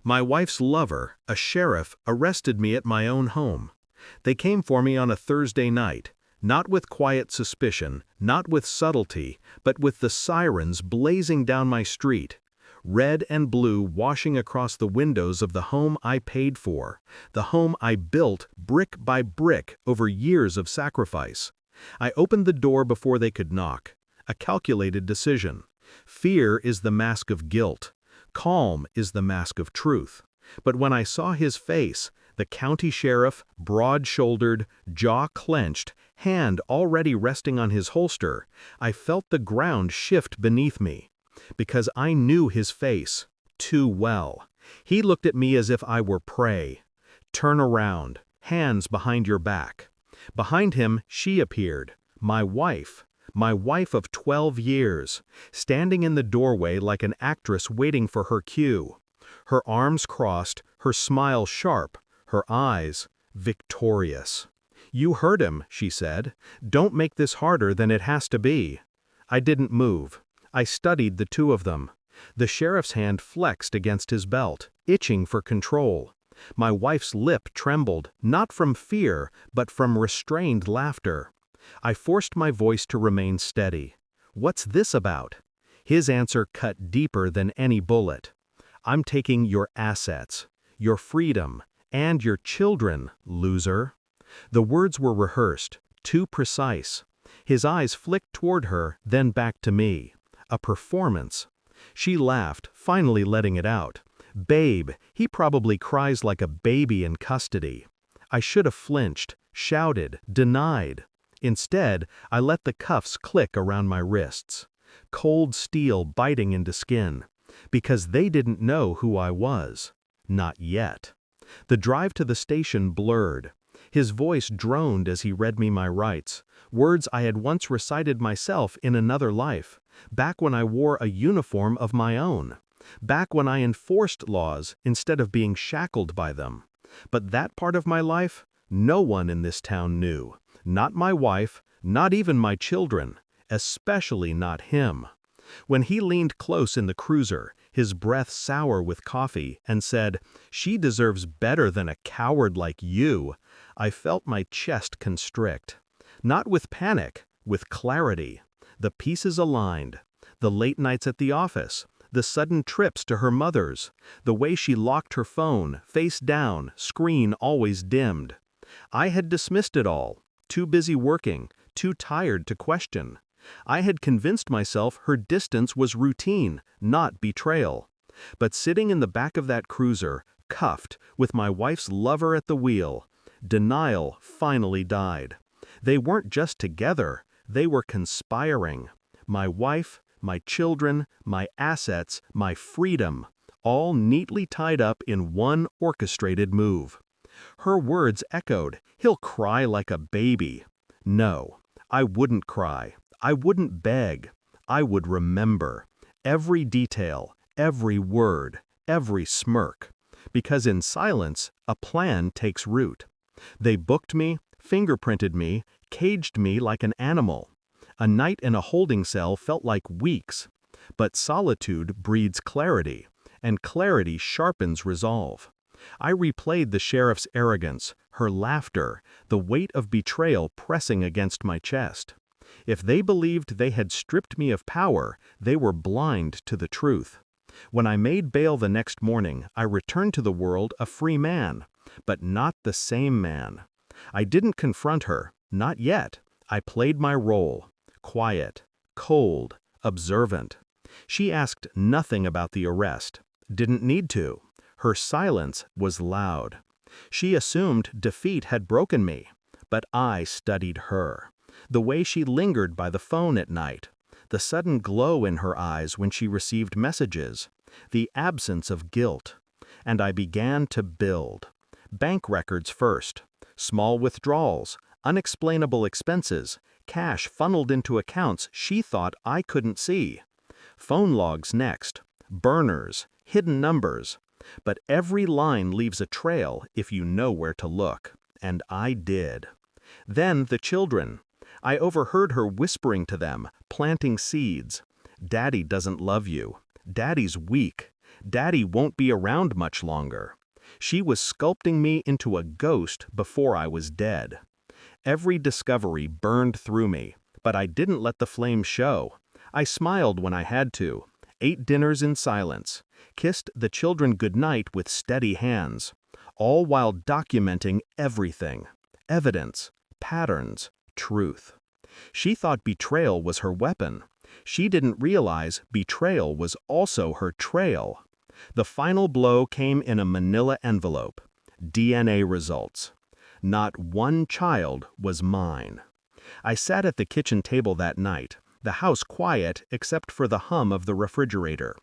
My wife's lover, a sheriff, arrested me at my own home. They came for me on a Thursday night, not with quiet suspicion, not with subtlety, but with the sirens blazing down my street. Red and blue washing across the windows of the home I paid for, the home I built brick by brick over years of sacrifice. I opened the door before they could knock. A calculated decision. Fear is the mask of guilt. Calm is the mask of truth. But when I saw his face, the county sheriff, broad-shouldered, jaw clenched, hand already resting on his holster, I felt the ground shift beneath me. Because I knew his face too well. He looked at me as if I were prey. Turn around, hands behind your back. Behind him, she appeared, my wife of 12 years, standing in the doorway like an actress waiting for her cue. Her arms crossed, her smile sharp, her eyes victorious. "You heard him," she said. "Don't make this harder than it has to be." I didn't move. I studied the two of them. The sheriff's hand flexed against his belt, itching for control. My wife's lip trembled, not from fear, but from restrained laughter. I forced my voice to remain steady. "What's this about?" His answer cut deeper than any bullet. "I'm taking your assets, your freedom, and your children, loser." The words were rehearsed, too precise. His eyes flicked toward her, then back to me. A performance. She laughed, finally letting it out. "Babe, he probably cries like a baby in custody." I should have flinched, shouted, denied. Instead, I let the cuffs click around my wrists. Cold steel biting into skin. Because they didn't know who I was. Not yet. The drive to the station blurred. His voice droned as he read me my rights, words I had once recited myself in another life, back when I wore a uniform of my own, back when I enforced laws instead of being shackled by them. But that part of my life, no one in this town knew, not my wife, not even my children, especially not him. When he leaned close in the cruiser, his breath sour with coffee, and said, "She deserves better than a coward like you," I felt my chest constrict. Not with panic, with clarity. The pieces aligned. The late nights at the office, the sudden trips to her mother's, the way she locked her phone, face down, screen always dimmed. I had dismissed it all, too busy working, too tired to question. I had convinced myself her distance was routine, not betrayal. But sitting in the back of that cruiser, cuffed, with my wife's lover at the wheel, denial finally died. They weren't just together, they were conspiring. My wife, my children, my assets, my freedom, all neatly tied up in one orchestrated move. Her words echoed, "He'll cry like a baby." No, I wouldn't cry. I wouldn't beg. I would remember. Every detail, every word, every smirk. Because in silence, a plan takes root. They booked me, fingerprinted me, caged me like an animal. A night in a holding cell felt like weeks. But solitude breeds clarity, and clarity sharpens resolve. I replayed the sheriff's arrogance, her laughter, the weight of betrayal pressing against my chest. If they believed they had stripped me of power, they were blind to the truth. When I made bail the next morning, I returned to the world a free man, but not the same man. I didn't confront her, not yet. I played my role, quiet, cold, observant. She asked nothing about the arrest, didn't need to. Her silence was loud. She assumed defeat had broken me, but I studied her. The way she lingered by the phone at night, the sudden glow in her eyes when she received messages, the absence of guilt. And I began to build. Bank records first, small withdrawals, unexplainable expenses, cash funneled into accounts she thought I couldn't see. Phone logs next, burners, hidden numbers. But every line leaves a trail if you know where to look, and I did. Then the children. I overheard her whispering to them, planting seeds. "Daddy doesn't love you. Daddy's weak. Daddy won't be around much longer. She was sculpting me into a ghost before I was dead. Every discovery burned through me, but I didn't let the flame show. I smiled when I had to, ate dinners in silence, kissed the children goodnight with steady hands, all while documenting everything: evidence, patterns, truth. She thought betrayal was her weapon. She didn't realize betrayal was also her trail. The final blow came in a manila envelope: DNA results. Not one child was mine. I sat at the kitchen table that night, the house quiet except for the hum of the refrigerator.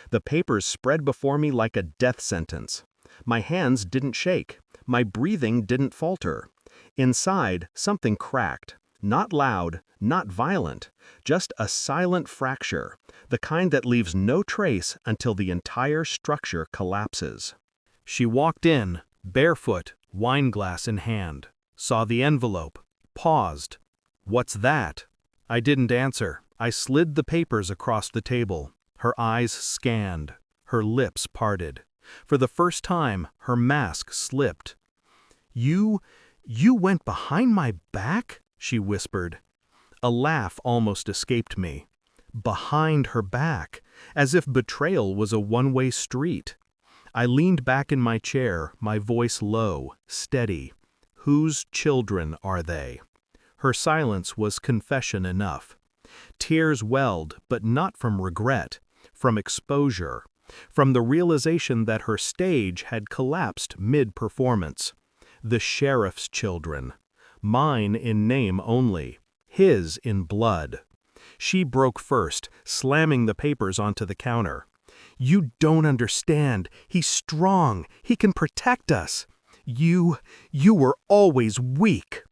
The papers spread before me like a death sentence. My hands didn't shake. My breathing didn't falter. Inside, something cracked. Not loud, not violent, just a silent fracture, the kind that leaves no trace until the entire structure collapses. She walked in, barefoot, wineglass in hand, saw the envelope, paused. "What's that?" I didn't answer. I slid the papers across the table. Her eyes scanned, her lips parted. For the first time, her mask slipped. You went behind my back?" she whispered. A laugh almost escaped me. Behind her back, as if betrayal was a one-way street. I leaned back in my chair, my voice low, steady. "Whose children are they?" Her silence was confession enough. Tears welled, but not from regret, from exposure, from the realization that her stage had collapsed mid-performance. The sheriff's children. Mine in name only, his in blood. She broke first, slamming the papers onto the counter. "You don't understand. He's strong. He can protect us. You were always weak."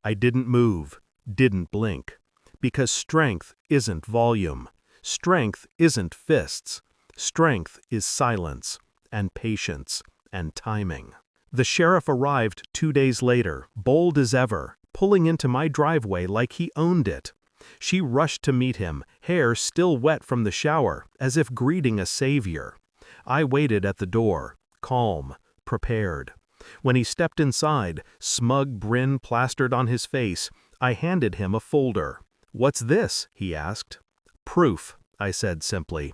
I didn't move, didn't blink. Because strength isn't volume. Strength isn't fists. Strength is silence, and patience, and timing. The sheriff arrived 2 days later, bold as ever, pulling into my driveway like he owned it. She rushed to meet him, hair still wet from the shower, as if greeting a savior. I waited at the door, calm, prepared. When he stepped inside, smug grin plastered on his face, I handed him a folder. "What's this?" he asked. "Proof," I said simply.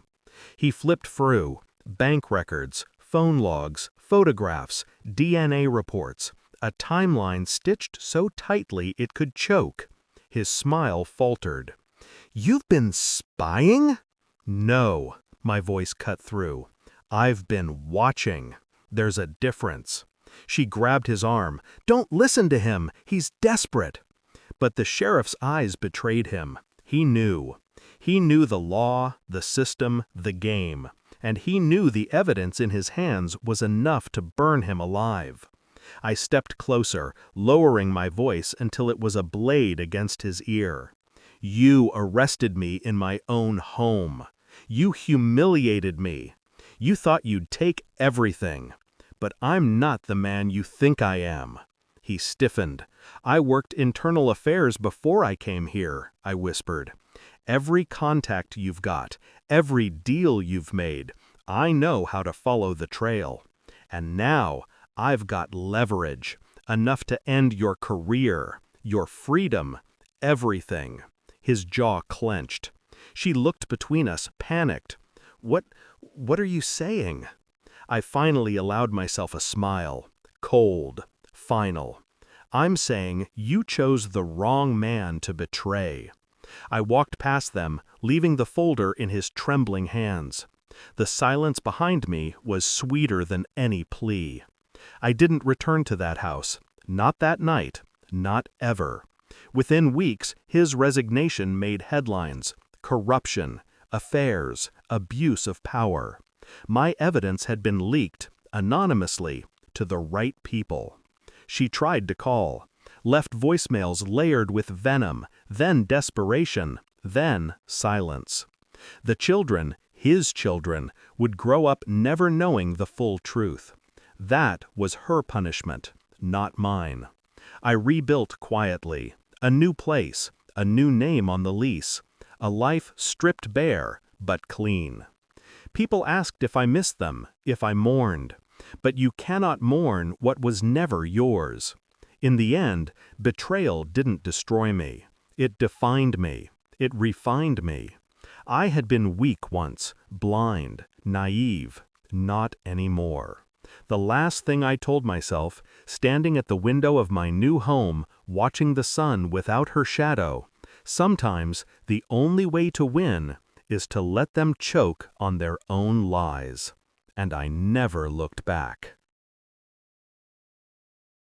He flipped through: bank records, phone logs, photographs, DNA reports, a timeline stitched so tightly it could choke. His smile faltered. "You've been spying?" "No," my voice cut through. "I've been watching. There's a difference." She grabbed his arm. "Don't listen to him. He's desperate." But the sheriff's eyes betrayed him. He knew. He knew the law, the system, the game. And he knew the evidence in his hands was enough to burn him alive. I stepped closer, lowering my voice until it was a blade against his ear. "You arrested me in my own home. You humiliated me. You thought you'd take everything. But I'm not the man you think I am." He stiffened. "I worked internal affairs before I came here," I whispered. "Every contact you've got, every deal you've made, I know how to follow the trail. And now I've got leverage, enough to end your career, your freedom, everything." His jaw clenched. She looked between us, panicked. What are you saying?" I finally allowed myself a smile. Cold, final. "I'm saying you chose the wrong man to betray." I walked past them, leaving the folder in his trembling hands. The silence behind me was sweeter than any plea. I didn't return to that house. Not that night. Not ever. Within weeks, his resignation made headlines: corruption, affairs, abuse of power. My evidence had been leaked, anonymously, to the right people. She tried to call, left voicemails layered with venom, then desperation, then silence. The children, his children, would grow up never knowing the full truth. That was her punishment, not mine. I rebuilt quietly, a new place, a new name on the lease, a life stripped bare, but clean. People asked if I missed them, if I mourned. But you cannot mourn what was never yours. In the end, betrayal didn't destroy me. It defined me. It refined me. I had been weak once, blind, naive. Not anymore. The last thing I told myself, standing at the window of my new home, watching the sun without her shadow, sometimes the only way to win is to let them choke on their own lies. And I never looked back.